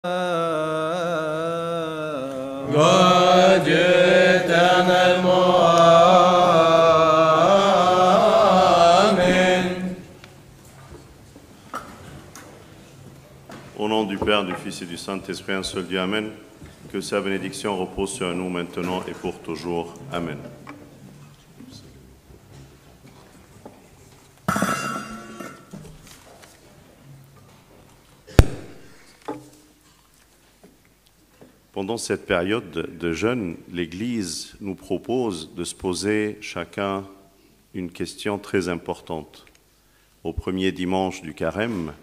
Gloire à Dieu éternellement. Amen. Au nom du Père, du Fils et du Saint-Esprit, un seul Dieu, Amen. Que sa bénédiction repose sur nous maintenant et pour toujours. Amen. Pendant cette période de jeûne, l'Église nous propose de se poser chacun une question très importante. Au premier dimanche du Carême,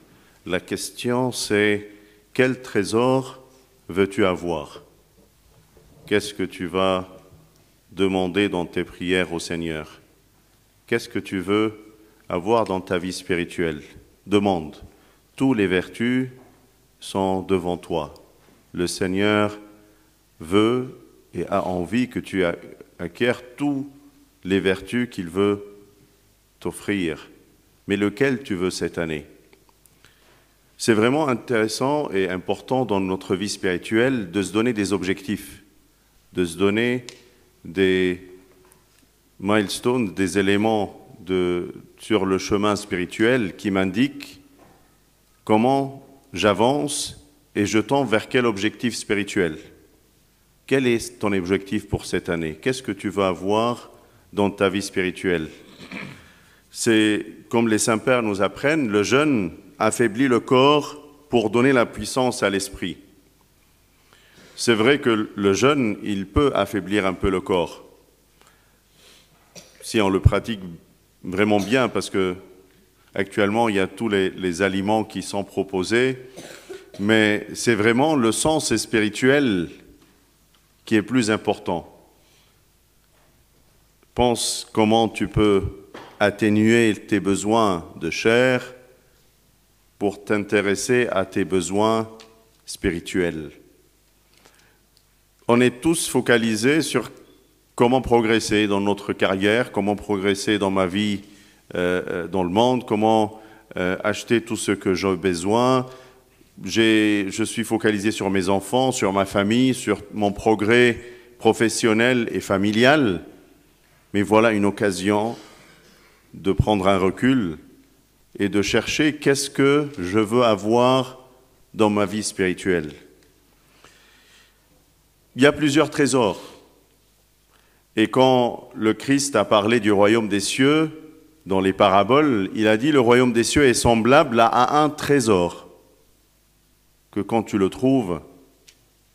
la question c'est « Quel trésor veux-tu avoir ?» Qu'est-ce que tu vas demander dans tes prières au Seigneur? Qu'est-ce que tu veux avoir dans ta vie spirituelle? Demande. Toutes les vertus sont devant toi. Le Seigneur veut et a envie que tu acquières toutes les vertus qu'il veut t'offrir. Mais lequel tu veux cette année? C'est vraiment intéressant et important dans notre vie spirituelle de se donner des objectifs, de se donner des milestones, des éléments sur le chemin spirituel qui m'indiquent comment j'avance et je tends vers quel objectif spirituel. Quel est ton objectif pour cette année? Qu'est-ce que tu veux avoir dans ta vie spirituelle? C'est comme les saints-pères nous apprennent, le jeûne affaiblit le corps pour donner la puissance à l'esprit. C'est vrai que le jeûne, il peut affaiblir un peu le corps, si on le pratique vraiment bien, parce que actuellement, il y a tous les aliments qui sont proposés, mais c'est vraiment le sens spirituel qui est plus important. Pense comment tu peux atténuer tes besoins de chair pour t'intéresser à tes besoins spirituels. On est tous focalisés sur comment progresser dans notre carrière, comment progresser dans ma vie dans le monde, comment acheter tout ce que j'ai besoin. Je suis focalisé sur mes enfants, sur ma famille, sur mon progrès professionnel et familial. Mais voilà une occasion de prendre un recul et de chercher qu'est-ce que je veux avoir dans ma vie spirituelle. Il y a plusieurs trésors. Et quand le Christ a parlé du royaume des cieux, dans les paraboles, il a dit « Le royaume des cieux est semblable à un trésor » que quand tu le trouves,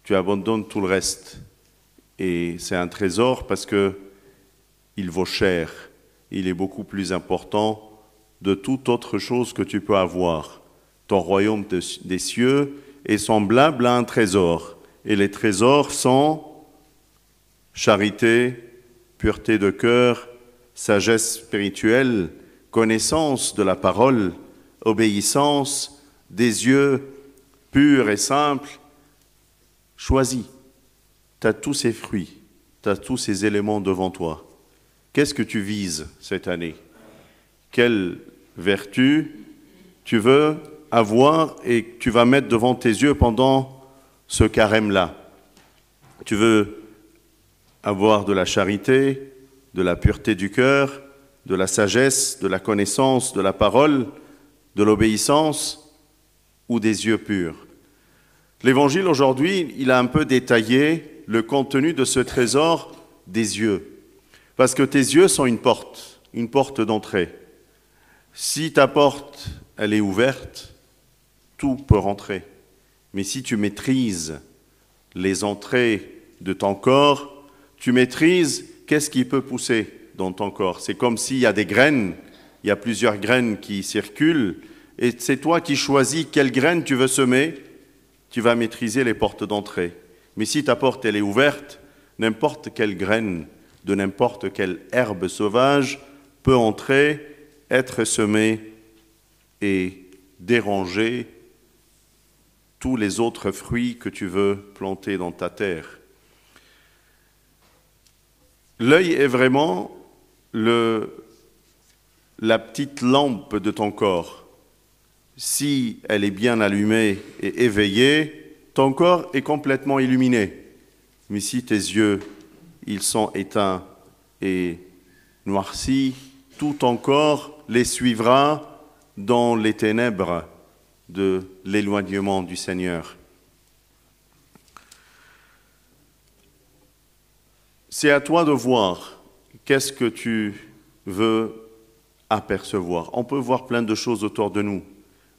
tu abandonnes tout le reste. Et c'est un trésor parce que il vaut cher. Il est beaucoup plus important de toute autre chose que tu peux avoir. Ton royaume des cieux est semblable à un trésor. Et les trésors sont charité, pureté de cœur, sagesse spirituelle, connaissance de la parole, obéissance, des yeux purs et simples. Choisis. Tu as tous ces fruits, tu as tous ces éléments devant toi. Qu'est-ce que tu vises cette année? Quelle vertu tu veux avoir et que tu vas mettre devant tes yeux pendant ce carême-là? Tu veux avoir de la charité, de la pureté du cœur, de la sagesse, de la connaissance, de la parole, de l'obéissance ou des yeux purs? L'Évangile aujourd'hui, il a un peu détaillé le contenu de ce trésor des yeux. Parce que tes yeux sont une porte d'entrée. Si ta porte, elle est ouverte, tout peut rentrer. Mais si tu maîtrises les entrées de ton corps, tu maîtrises qu'est-ce qui peut pousser dans ton corps. C'est comme s'il y a des graines, il y a plusieurs graines qui circulent, et c'est toi qui choisis quelle graine tu veux semer, tu vas maîtriser les portes d'entrée. Mais si ta porte elle est ouverte, n'importe quelle graine de n'importe quelle herbe sauvage peut entrer, être semée et déranger tous les autres fruits que tu veux planter dans ta terre. L'œil est vraiment la petite lampe de ton corps. Si elle est bien allumée et éveillée, ton corps est complètement illuminé. Mais si tes yeux, ils sont éteints et noircis, tout ton corps les suivra dans les ténèbres de l'éloignement du Seigneur. C'est à toi de voir qu'est-ce que tu veux apercevoir. On peut voir plein de choses autour de nous,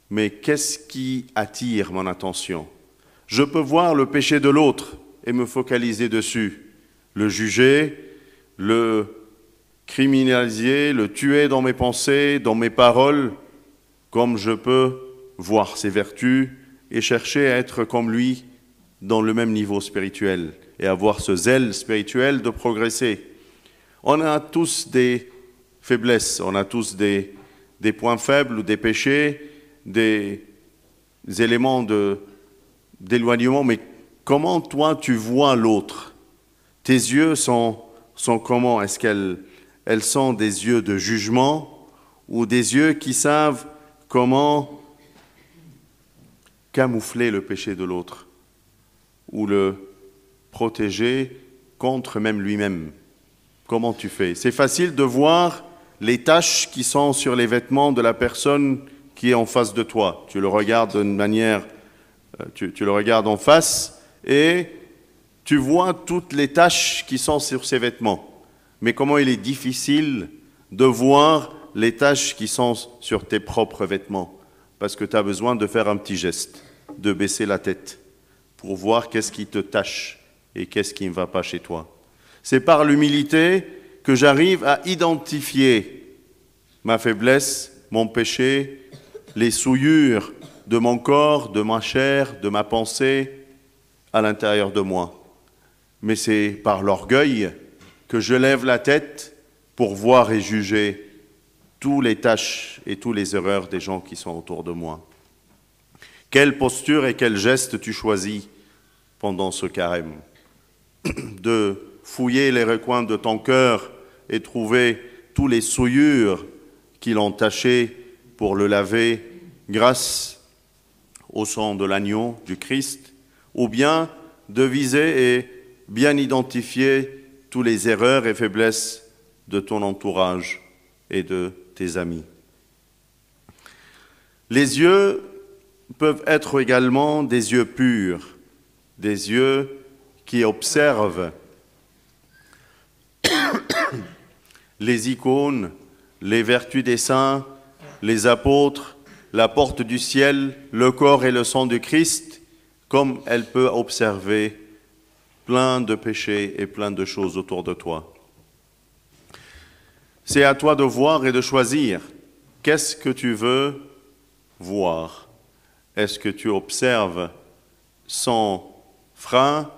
mais qu'est-ce qui attire mon attention? Je peux voir le péché de l'autre et me focaliser dessus, le juger, le criminaliser, le tuer dans mes pensées, dans mes paroles, comme je peux voir ses vertus et chercher à être comme lui dans le même niveau spirituel et avoir ce zèle spirituel de progresser. On a tous des faiblesses, on a tous des points faibles ou des péchés, des éléments d'éloignement, mais comment toi tu vois l'autre? Tes yeux sont comment? Est-ce qu'elles sont des yeux de jugement ou des yeux qui savent comment camoufler le péché de l'autre ou le protéger contre même lui-même? Comment tu fais? C'est facile de voir les taches qui sont sur les vêtements de la personne qui est en face de toi. Tu le regardes d'une manière, tu le regardes en face et tu vois toutes les taches qui sont sur ses vêtements. Mais comment il est difficile de voir les taches qui sont sur tes propres vêtements, parce que tu as besoin de faire un petit geste, de baisser la tête pour voir qu'est-ce qui te tache et qu'est-ce qui ne va pas chez toi. C'est par l'humilité que j'arrive à identifier ma faiblesse, mon péché, les souillures de mon corps, de ma chair, de ma pensée à l'intérieur de moi. Mais c'est par l'orgueil que je lève la tête pour voir et juger tous les tâches et toutes les erreurs des gens qui sont autour de moi. Quelle posture et quel geste tu choisis pendant ce carême? De fouiller les recoins de ton cœur et trouver tous les souillures qui l'ont taché pour le laver grâce au sang de l'agneau du Christ, ou bien de viser et bien identifier toutes les erreurs et faiblesses de ton entourage et de tes amis. Les yeux peuvent être également des yeux purs, des yeux qui observent les icônes, les vertus des saints, les apôtres, la porte du ciel, le corps et le sang du Christ, comme elle peut observer plein de péchés et plein de choses autour de toi. C'est à toi de voir et de choisir. Qu'est-ce que tu veux voir? Est-ce que tu observes sans frein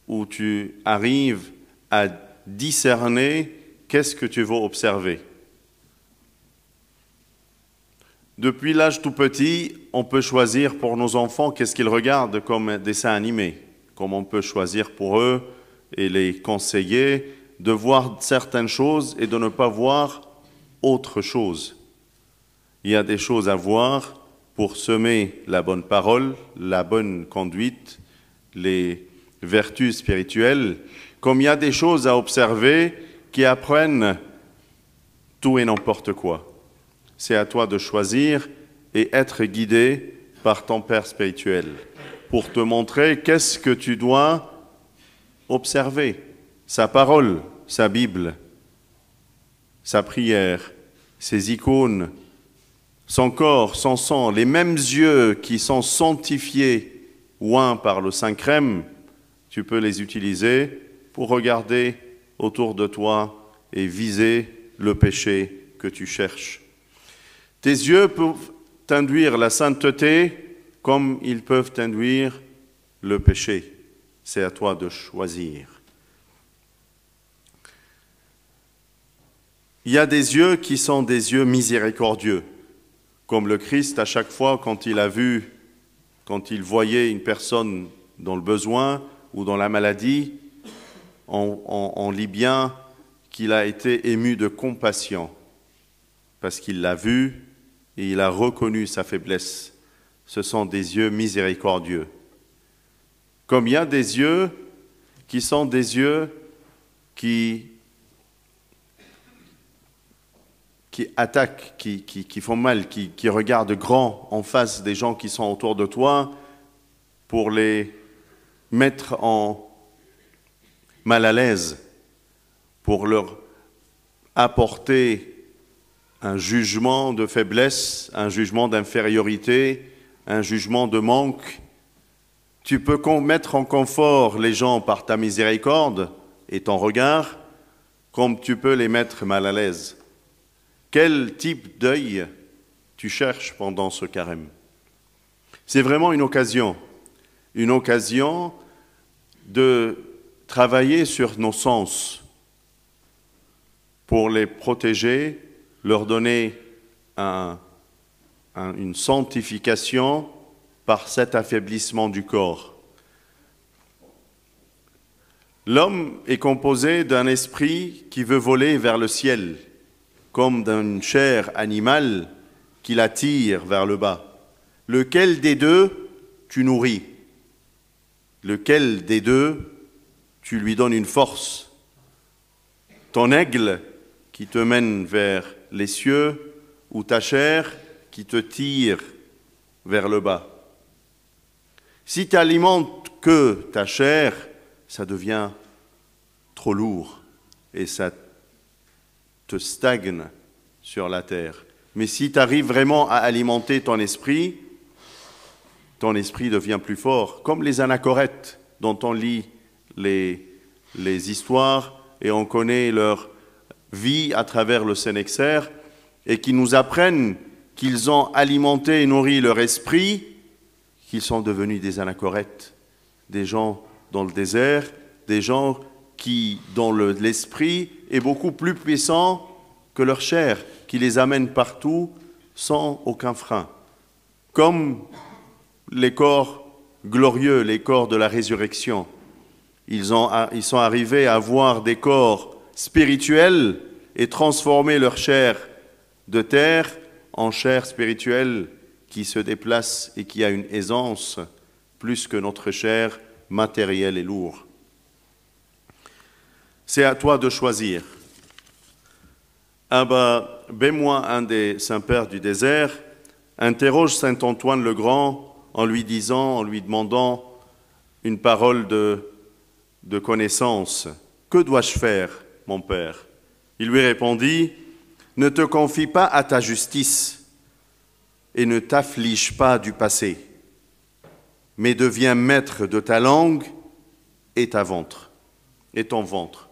ou tu arrives à discerner qu'est-ce que tu veux observer? Depuis l'âge tout petit, on peut choisir pour nos enfants qu'est-ce qu'ils regardent comme dessin animé, comme on peut choisir pour eux et les conseiller de voir certaines choses et de ne pas voir autre chose. Il y a des choses à voir pour semer la bonne parole, la bonne conduite, les vertus spirituelles, comme il y a des choses à observer qui apprennent tout et n'importe quoi. C'est à toi de choisir et être guidé par ton Père spirituel pour te montrer qu'est-ce que tu dois observer. Sa parole, sa Bible, sa prière, ses icônes, son corps, son sang, les mêmes yeux qui sont sanctifiés, oints par le Saint-Crème, tu peux les utiliser pour regarder autour de toi et viser le péché que tu cherches. Tes yeux peuvent t'induire la sainteté comme ils peuvent t'induire le péché. C'est à toi de choisir. Il y a des yeux qui sont des yeux miséricordieux, comme le Christ à chaque fois quand il voyait une personne dans le besoin ou dans la maladie, on lit bien qu'il a été ému de compassion, parce qu'il l'a vu et il a reconnu sa faiblesse. Ce sont des yeux miséricordieux. Comme il y a des yeux qui sont des yeux qui attaquent, qui font mal, qui regardent grand en face des gens qui sont autour de toi pour les mettre en mal à l'aise, pour leur apporter un jugement de faiblesse, un jugement d'infériorité, un jugement de manque. Tu peux mettre en confort les gens par ta miséricorde et ton regard, comme tu peux les mettre mal à l'aise. Quel type d'œil tu cherches pendant ce carême? C'est vraiment une occasion de travailler sur nos sens pour les protéger, leur donner une sanctification par cet affaiblissement du corps. L'homme est composé d'un esprit qui veut voler vers le ciel, comme d'une chair animale qui l'attire vers le bas. Lequel des deux tu nourris? Lequel des deux tu lui donnes une force? Ton aigle qui te mène vers les cieux ou ta chair qui te tire vers le bas? Si tu alimentes que ta chair, ça devient trop lourd et ça te stagne sur la terre. Mais si tu arrives vraiment à alimenter ton esprit devient plus fort, comme les anachorètes dont on lit les histoires et on connaît leur vie à travers le Sénexerre et qui nous apprennent qu'ils ont alimenté et nourri leur esprit, qu'ils sont devenus des anachorètes, des gens dans le désert, des gens dont l'esprit est beaucoup plus puissant que leur chair, qui les amène partout sans aucun frein. Comme les corps glorieux, les corps de la résurrection. Ils sont arrivés à avoir des corps spirituels et transformer leur chair de terre en chair spirituelle qui se déplace et qui a une aisance plus que notre chair matérielle et lourde. C'est à toi de choisir. Abba Bémoin, un des saints-pères du désert, interroge saint Antoine le Grand en lui demandant une parole de connaissance. « Que dois-je faire, mon père ?» Il lui répondit, « Ne te confie pas à ta justice et ne t'afflige pas du passé, mais deviens maître de ta langue et ton ventre.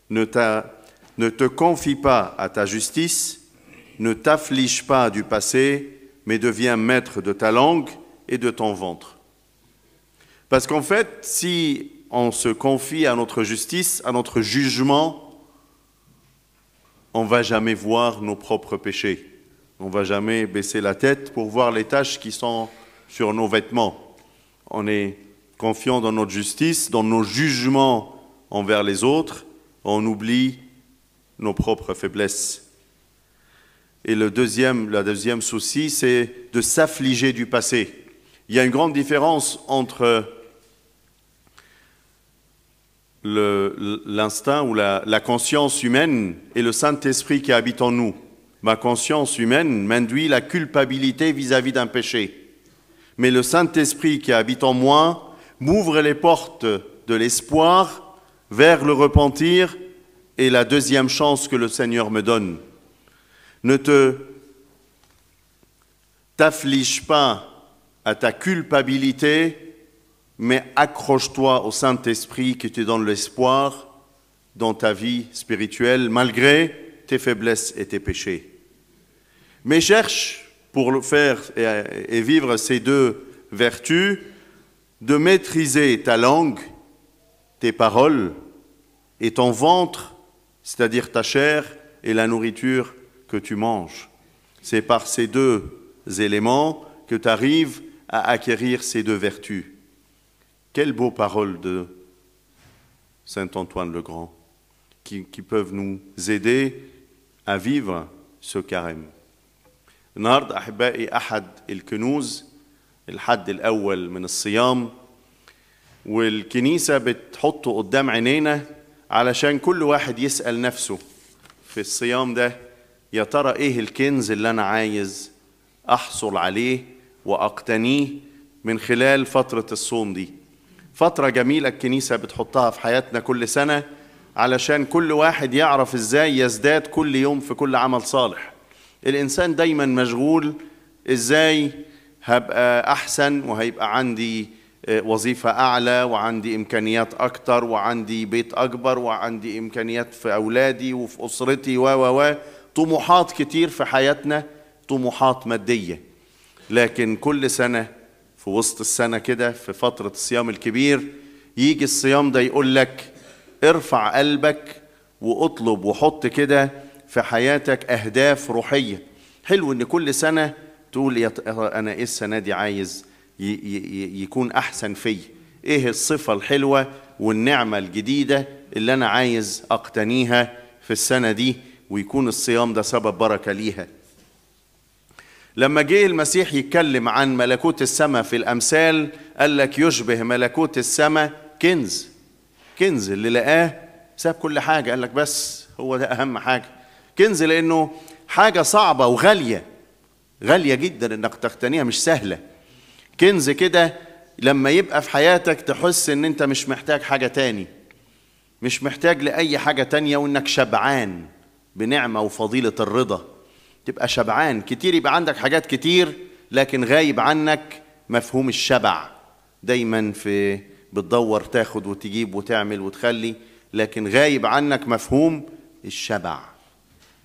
Ne te confie pas à ta justice, ne t'afflige pas du passé, mais deviens maître de ta langue et de ton ventre. » Parce qu'en fait, si on se confie à notre justice, à notre jugement, on ne va jamais voir nos propres péchés. On ne va jamais baisser la tête pour voir les taches qui sont sur nos vêtements. On est confiant dans notre justice, dans nos jugements envers les autres, on oublie nos propres faiblesses. Et la deuxième souci, c'est de s'affliger du passé. Il y a une grande différence entre l'instinct ou la conscience humaine et le Saint-Esprit qui habite en nous. Ma conscience humaine m'induit la culpabilité vis-à-vis d'un péché. Mais le Saint-Esprit qui habite en moi m'ouvre les portes de l'espoir vers le repentir et la deuxième chance que le Seigneur me donne. Ne t'afflige pas à ta culpabilité, mais accroche-toi au Saint-Esprit qui te donne l'espoir dans ta vie spirituelle, malgré tes faiblesses et tes péchés. Mais cherche, pour le faire et vivre ces deux vertus, de maîtriser ta langue, tes paroles et ton ventre, c'est-à-dire ta chair et la nourriture que tu manges. C'est par ces deux éléments que tu arrives à acquérir ces deux vertus. Quelles beaux paroles de saint Antoine le Grand qui peuvent nous aider à vivre ce carême. النهارده أحبائي أحد الكنوز الحد الأول من الصيام والكنيسة بتحطه قدام عينينا علشان كل واحد يسأل نفسه في الصيام ده، يا ترى ايه الكنز اللي انا عايز احصل عليه واقتنيه من خلال فترة الصوم دي. فترة جميلة الكنيسة بتحطها في حياتنا كل سنة علشان كل واحد يعرف ازاي يزداد كل يوم في كل عمل صالح. الانسان دايما مشغول ازاي هبقى احسن، وهيبقى عندي وظيفة اعلى، وعندي امكانيات اكتر، وعندي بيت اكبر، وعندي امكانيات في اولادي وفي اسرتي و طموحات كتير في حياتنا، طموحات مادية. لكن كل سنة في وسط السنة كده في فترة الصيام الكبير يجي الصيام ده يقول لك ارفع قلبك واطلب وحط كده في حياتك أهداف روحية. حلو ان كل سنة تقول يا انا ايه السنة دي عايز يكون احسن فيا، ايه الصفة الحلوة والنعمة الجديدة اللي انا عايز اقتنيها في السنة دي، ويكون الصيام ده سبب بركة ليها. لما جه المسيح يتكلم عن ملكوت السماء في الأمثال قال لك يشبه ملكوت السماء كنز. كنز اللي لقاه ساب كل حاجة، قال لك بس هو ده أهم حاجة. كنز لأنه حاجة صعبة وغالية، غالية جدا إنك تقتنيها، مش سهلة. كنز كده لما يبقى في حياتك تحس إن أنت مش محتاج حاجة تاني، مش محتاج لأي حاجة تانية، وإنك شبعان بنعمة وفضيلة الرضا. تبقى شبعان كتير، يبقى عندك حاجات كتير لكن غايب عنك مفهوم الشبع. دايما بتدور تاخد وتجيب وتعمل وتخلي، لكن غايب عنك مفهوم الشبع.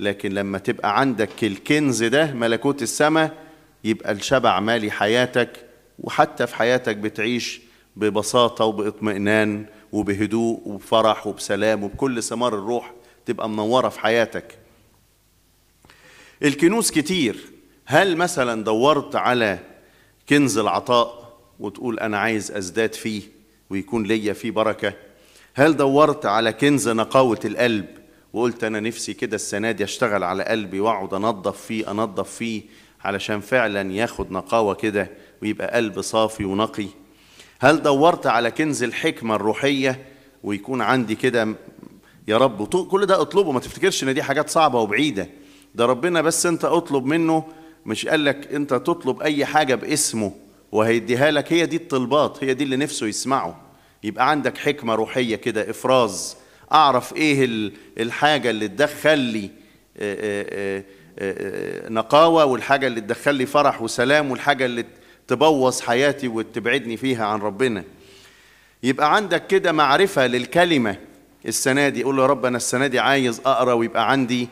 لكن لما تبقى عندك الكنز ده ملكوت السماء يبقى الشبع مالي حياتك، وحتى في حياتك بتعيش ببساطة وباطمئنان وبهدوء وبفرح وبسلام وبكل ثمار الروح تبقى منورة في حياتك. الكنوز كتير. هل مثلا دورت على كنز العطاء وتقول أنا عايز أزداد فيه ويكون ليا فيه بركة؟ هل دورت على كنز نقاوة القلب وقلت أنا نفسي كده السنة دي أشتغل على قلبي وأقعد أنظف فيه علشان فعلا ياخد نقاوة كده ويبقى قلب صافي ونقي؟ هل دورت على كنز الحكمة الروحية ويكون عندي كده يا رب؟ كل ده اطلبه، ما تفتكرش ان دي حاجات صعبة وبعيدة. ده ربنا بس انت اطلب منه، مش قالك انت تطلب اي حاجة باسمه وهيديها لك. هي دي الطلبات، هي دي اللي نفسه يسمعه. يبقى عندك حكمة روحية كده، افراز، اعرف ايه الحاجة اللي تدخل لي نقاوة، والحاجة اللي تدخل لي فرح وسلام، والحاجة اللي تبوظ حياتي وتبعدني فيها عن ربنا. يبقى عندك كده معرفة للكلمة. السنة دي قول له يا رب أنا السنة دي عايز أقرأ ويبقى عندي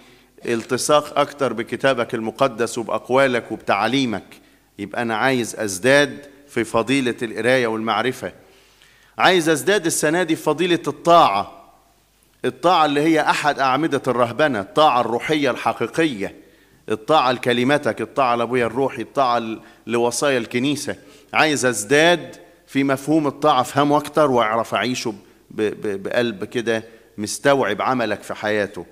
التصاق أكتر بكتابك المقدس وبأقوالك وبتعليمك. يبقى أنا عايز أزداد في فضيلة القراية والمعرفة. عايز أزداد السنة دي في فضيلة الطاعة. الطاعة اللي هي أحد أعمدة الرهبنة، الطاعة الروحية الحقيقية، الطاعة لكلمتك، الطاعة لأبويا الروحي، الطاعة لوصايا الكنيسة. عايز أزداد في مفهوم الطاعة، أفهمه أكتر وأعرف أعيشه بقلب كده مستوعب عملك في حياته.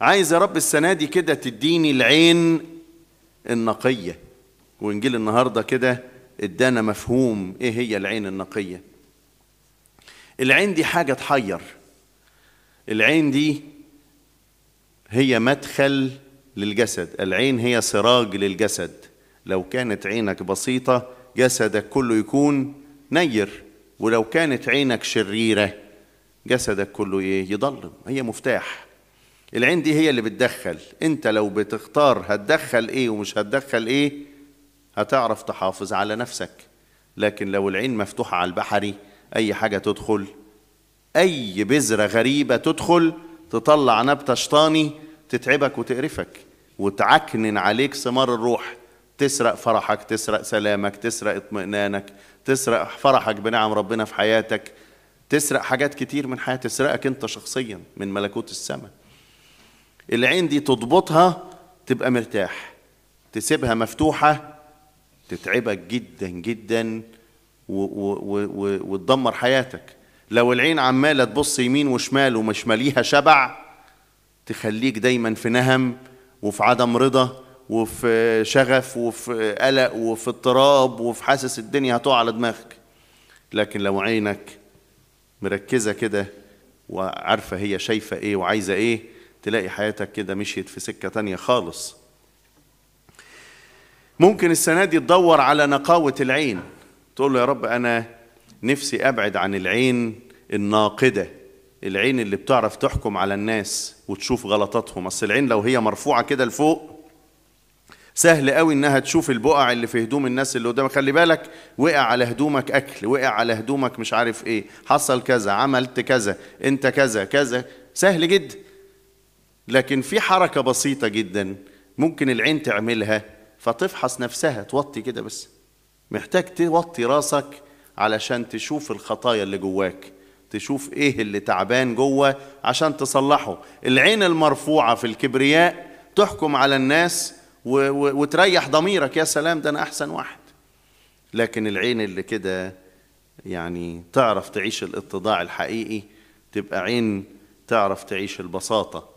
عايز يا رب السنة دي كده تديني العين النقية. وإنجيل النهاردة كده ادانا مفهوم إيه هي العين النقية. العين دي حاجة تحير. العين دي هي مدخل للجسد. العين هي سراج للجسد. لو كانت عينك بسيطة جسدك كله يكون نير، ولو كانت عينك شريرة جسدك كله يضلم. هي مفتاح. العين دي هي اللي بتدخل. انت لو بتختار هتدخل ايه ومش هتدخل ايه هتعرف تحافظ على نفسك. لكن لو العين مفتوحة على البحري اي حاجة تدخل، اي بذرة غريبة تدخل تطلع نبتة شيطاني تتعبك وتقرفك وتعكنن عليك ثمار الروح، تسرق فرحك، تسرق سلامك، تسرق اطمئنانك، تسرق فرحك بنعم ربنا في حياتك، تسرق حاجات كتير من حياتك، تسرقك انت شخصيا من ملكوت السماء. العين دي تضبطها تبقى مرتاح، تسيبها مفتوحة تتعبك جدا جدا وتدمر حياتك. لو العين عمالة تبص يمين وشمال ومش ماليها شبع تخليك دايما في نهم وفي عدم رضا وفي شغف وفي قلق وفي اضطراب وفي حاسس الدنيا هتقع على دماغك. لكن لو عينك مركزة كده وعارفة هي شايفة ايه وعايزة ايه، تلاقي حياتك كده مشيت في سكة تانية خالص. ممكن السنة دي تدور على نقاوة العين، تقول له يا رب أنا نفسي أبعد عن العين الناقدة، العين اللي بتعرف تحكم على الناس وتشوف غلطاتهم. أصل العين لو هي مرفوعة كده لفوق سهل قوي إنها تشوف البقع اللي في هدوم الناس اللي قدامك. خلي بالك، وقع على هدومك أكل، وقع على هدومك مش عارف إيه، حصل كذا، عملت كذا، أنت كذا كذا، سهل جدا. لكن في حركة بسيطة جدا ممكن العين تعملها فتفحص نفسها، توطي كده بس، محتاج توطي راسك علشان تشوف الخطايا اللي جواك، تشوف ايه اللي تعبان جوه عشان تصلحه. العين المرفوعة في الكبرياء تحكم على الناس وتريح ضميرك، يا سلام ده انا احسن واحد. لكن العين اللي كده يعني تعرف تعيش الاتضاع الحقيقي، تبقى عين تعرف تعيش البساطة،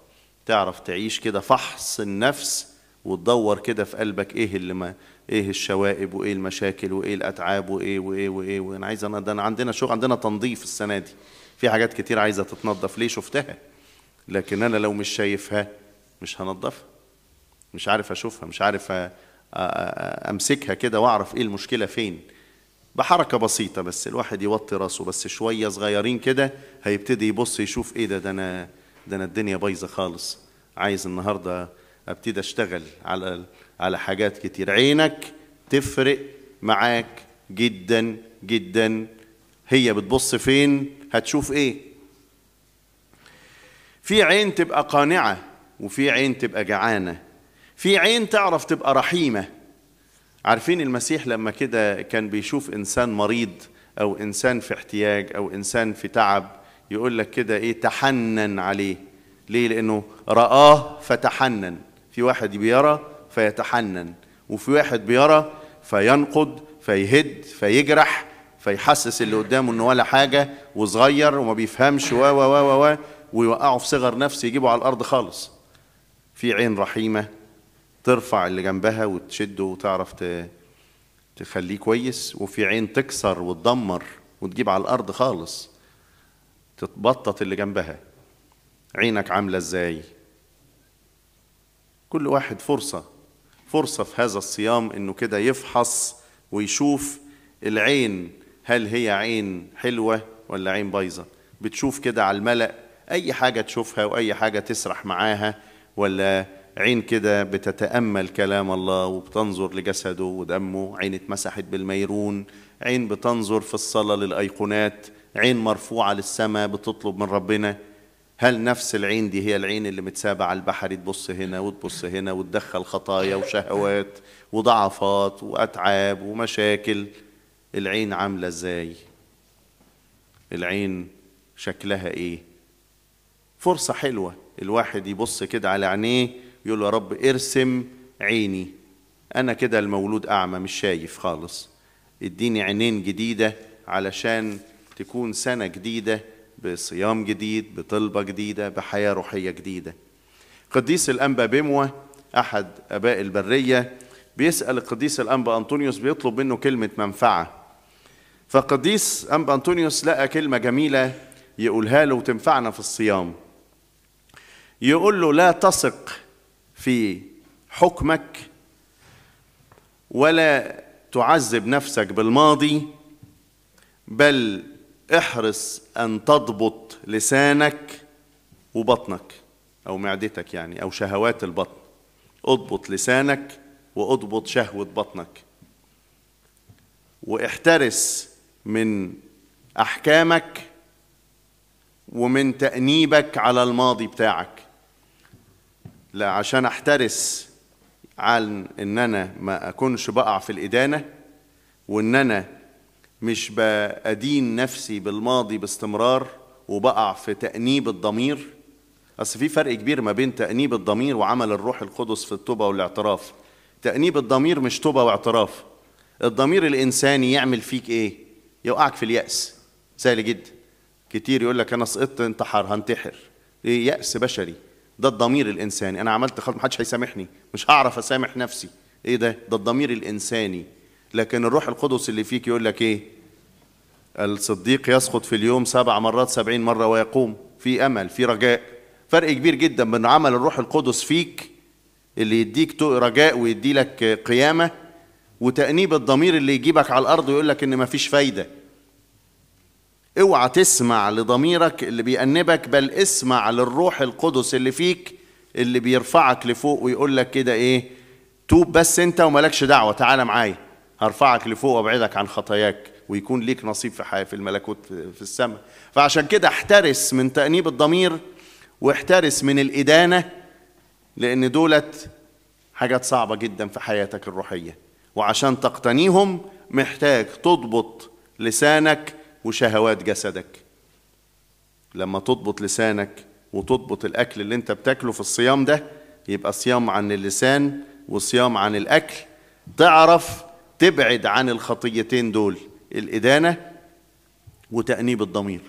تعرف تعيش كده فحص النفس وتدور كده في قلبك ايه اللي ما ايه الشوائب وايه المشاكل وايه الاتعاب وايه وايه وايه. وانا عايز انا عندنا شغل، عندنا تنظيف السنه دي، في حاجات كتير عايزه تتنظف. ليه؟ شفتها، لكن انا لو مش شايفها مش هنظفها، مش عارف اشوفها، مش عارف امسكها كده واعرف ايه المشكله فين. بحركه بسيطه بس الواحد يوطي راسه بس شويه صغيرين كده، هيبتدي يبص يشوف ايه ده انا الدنيا بايظه خالص، عايز النهارده ابتدي اشتغل على حاجات كتير. عينك تفرق معاك جدا جدا، هي بتبص فين هتشوف ايه. في عين تبقى قانعة، وفي عين تبقى جعانة، في عين تعرف تبقى رحيمة. عارفين المسيح لما كده كان بيشوف انسان مريض او انسان في احتياج او انسان في تعب، يقول لك كده ايه؟ تحنن عليه. ليه؟ لانه رآه فتحنن. في واحد بيرى فيتحنن، وفي واحد بيرى فينقض فيهد فيجرح فيحسس اللي قدامه انه ولا حاجه وصغير وما بيفهمش ويوقعه في صغر نفس، يجيبه على الارض خالص. في عين رحيمه ترفع اللي جنبها وتشده وتعرف تخليه كويس، وفي عين تكسر وتدمر وتجيب على الارض خالص، تتبطط اللي جنبها. عينك عامله ازاي؟ كل واحد فرصة في هذا الصيام انه كده يفحص ويشوف العين، هل هي عين حلوة ولا عين بايظة؟ بتشوف كده على الملأ اي حاجة تشوفها واي حاجة تسرح معاها، ولا عين كده بتتأمل كلام الله وبتنظر لجسده ودمه، عين اتمسحت بالميرون، عين بتنظر في الصلاة للأيقونات، عين مرفوعة للسماء بتطلب من ربنا. هل نفس العين دي هي العين اللي متسابة على البحر، تبص هنا وتبص هنا وتدخل خطايا وشهوات وضعفات وأتعاب ومشاكل؟ العين عاملة ازاي؟ العين شكلها ايه؟ فرصة حلوة الواحد يبص كده على عينيه، يقول له يا رب ارسم عيني، أنا كده المولود أعمى مش شايف خالص، اديني عينين جديدة علشان تكون سنة جديدة بصيام جديد، بطلبة جديدة، بحياة روحية جديدة. قديس الأنبا بموة أحد أباء البرية بيسأل القديس الأنبا أنطونيوس، بيطلب منه كلمة منفعة. فقديس أنبا أنطونيوس لقى كلمة جميلة يقولها له وتنفعنا في الصيام. يقول له لا تثق في حكمك ولا تعذب نفسك بالماضي، بل احرص أن تضبط لسانك وبطنك أو معدتك يعني، أو شهوات البطن. اضبط لسانك واضبط شهوة بطنك، واحترس من أحكامك ومن تأنيبك على الماضي بتاعك. لا، عشان احترس عن ان انا ما اكونش بقع في الإدانة، وان انا مش بأدين نفسي بالماضي باستمرار وبقع في تأنيب الضمير. أصل في فرق كبير ما بين تأنيب الضمير وعمل الروح القدس في التوبة والاعتراف. تأنيب الضمير مش توبة واعتراف. الضمير الإنساني يعمل فيك إيه؟ يوقعك في اليأس. سهل جدا. كتير يقول لك أنا سقطت انتحر هنتحر. إيه؟ يأس بشري. ده الضمير الإنساني. أنا عملت خطأ محدش هيسامحني، مش هعرف أسامح نفسي. إيه ده؟ ده الضمير الإنساني. لكن الروح القدس اللي فيك يقول لك إيه؟ الصديق يسقط في اليوم 7 مرات 70 مرة ويقوم. في أمل، في رجاء. فرق كبير جدا بين عمل الروح القدس فيك اللي يديك رجاء ويدي لك قيامة، وتأنيب الضمير اللي يجيبك على الأرض ويقول لك إن مفيش فايدة. اوعى تسمع لضميرك اللي بيأنبك، بل اسمع للروح القدس اللي فيك اللي بيرفعك لفوق ويقول لك كده ايه، توب بس انت وملكش دعوة، تعالى معايا هرفعك لفوق وابعدك عن خطاياك، ويكون ليك نصيب في حياة في الملكوت في السماء. فعشان كده احترس من تأنيب الضمير واحترس من الإدانة، لأن دولت حاجات صعبة جدا في حياتك الروحية، وعشان تقتنيهم محتاج تضبط لسانك وشهوات جسدك. لما تضبط لسانك وتضبط الأكل اللي انت بتاكله في الصيام ده، يبقى صيام عن اللسان وصيام عن الأكل، تعرف تبعد عن الخطيتين دول، الإدانة وتأنيب الضمير،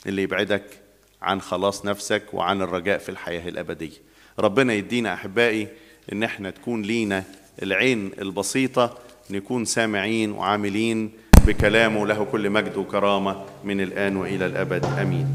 اللي يبعدك عن خلاص نفسك وعن الرجاء في الحياة الأبدية. ربنا يدينا أحبائي إن احنا تكون لينا العين البسيطة، نكون سامعين وعاملين بكلامه، له كل مجد وكرامة من الآن وإلى الأبد، آمين.